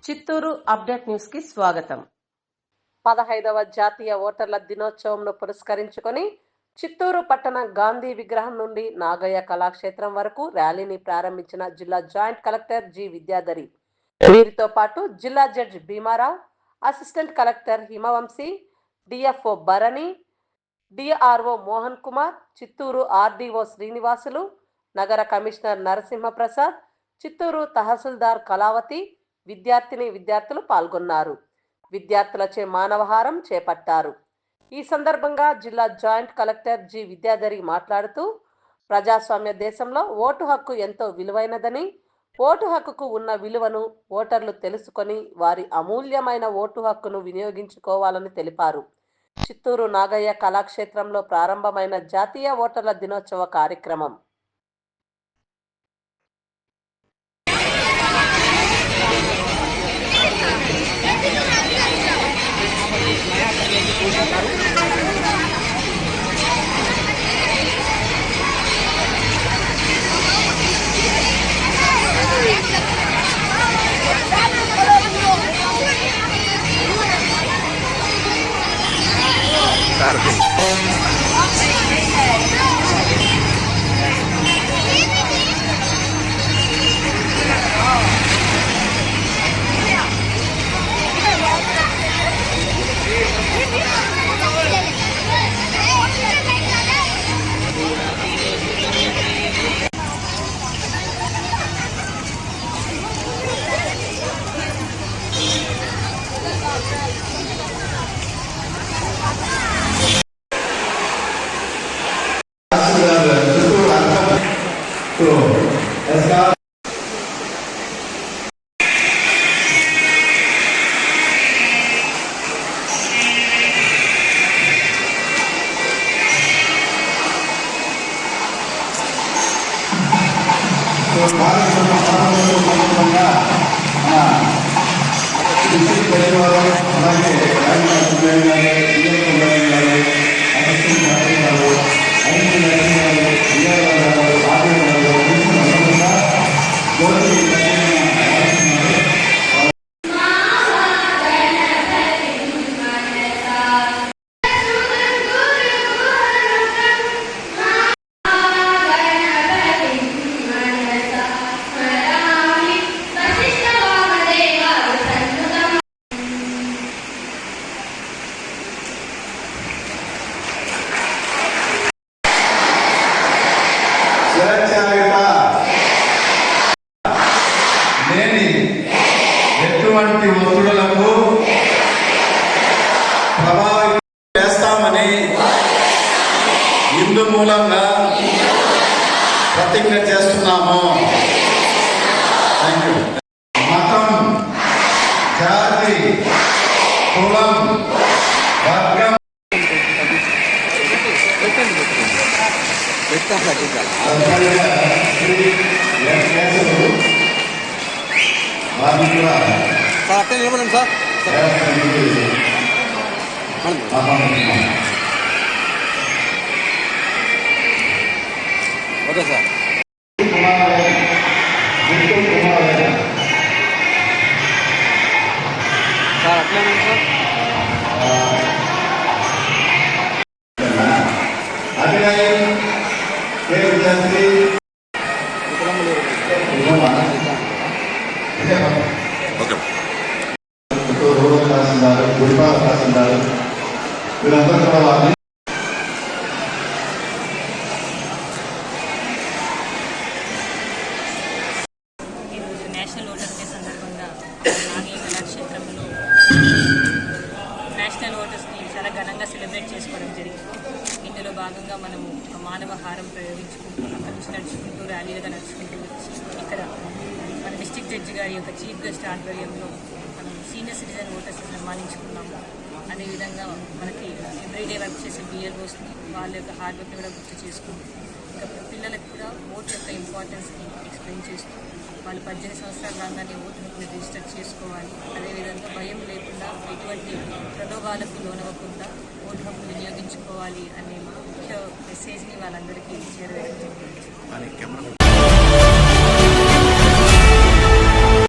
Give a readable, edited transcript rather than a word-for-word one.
Chittoor update news కి స్వాగతం. 15వ జాతీయ ఓటర్ల దినోత్సవంను పురస్కరించుకొని చిత్తూరు పట్టణ గాంధీ విగ్రహం నుండి నాగయ్య కళాక్షేత్రం వరకు ర్యాలీని ప్రారంభించిన జిల్లా జాయింట్ కలెక్టర్ జి విద్యాధరి. వీరితో పాటు జిల్లా judge Bhimarao, assistant collector Himavamshi, DFO Bharani, DRO Mohan Kumar, Chittoor RDO Srinivasulu, నగర కమిషనర్ నరసింహప్రసాద్, చిత్తూరు తహసీల్దార్ కళావతి, విద్యార్థులు పాల్గొన్నారు. విద్యార్థులచే మానవహారం చేపట్టారు. ఈ సందర్భంగా జిల్లా జాయింట్ కలెక్టర్ జి విద్యాధరి మాట్లాడుతూ, ప్రజాస్వామ్య దేశంలో ఓటు హక్కు ఎంతో విలువైనదని, ఓటు హక్కుకు ఉన్న విలువను ఓటర్లు తెలుసుకొని వారి అమూల్యమైన ఓటు హక్కును వినియోగించుకోవాలని తెలిపారు. చిత్తూరు నాగయ్య కళాక్షేత్రంలో ప్రారంభమైన జాతీయ ఓటర్ల దినోత్సవ కార్యక్రమం ఎటువంటి ఒత్తిడులకు ప్రభావితం చేస్తామని ఇందు మూలంగా ప్రతిజ్ఞ చేస్తున్నాము. మతం, జాతి, కులం, వర్గం సార్ అట్టే నిలబడండి సార్. Okay sir. సార్ అట్లేనండి సార్. రూరల్ తహసీల్దార్, గుడిపాల తహసీల్దార్ వీరందరూ కూడా వారిని ఈరోజు నేషనల్ ఓటర్ డే సందర్భంగా నాగయ్య కళాక్షేత్రంలో నేషనల్ ఓటర్స్ని చాలా ఘనంగా సెలబ్రేట్ చేసుకోవడం జరిగింది. ఇందులో భాగంగా మనము మానవ హారం ప్రయోగించుకుంటూ అక్కడి నుంచి నడుచుకుంటూ ర్యాలీలుగా నడుచుకుంటూ వచ్చి ఇక్కడ మన డిస్ట్రిక్ట్ జడ్జి గారి యొక్క చీఫ్ గెస్ట్ ఆధ్వర్యంలో మనం సీనియర్ సిటిజన్ ఓటర్స్ని సన్మానించుకున్నాము. అదేవిధంగా మనకి ఎవ్రీడే వర్క్ చేసే బిఎల్ఓస్ని వాళ్ళ యొక్క హార్డ్ వర్క్ని కూడా గుర్తు చేసుకుంటూ ఇంకా పిల్లలకు కూడా ఓటు యొక్క ఇంపార్టెన్స్ని ఎక్స్ప్లెయిన్ చేస్తూ వాళ్ళు 18 సంవత్సరాల రాగానే ఓటు హక్కుని రిజిస్టర్ చేసుకోవాలి. అదేవిధంగా భయం లేకుండా ఎటువంటి ప్రలోభాలకు లోనవ్వకుండా ఓటు హక్కు వినియోగించుకోవాలి అనే ముఖ్య మెసేజ్ని వాళ్ళందరికీ చేరవేయడం జరిగింది.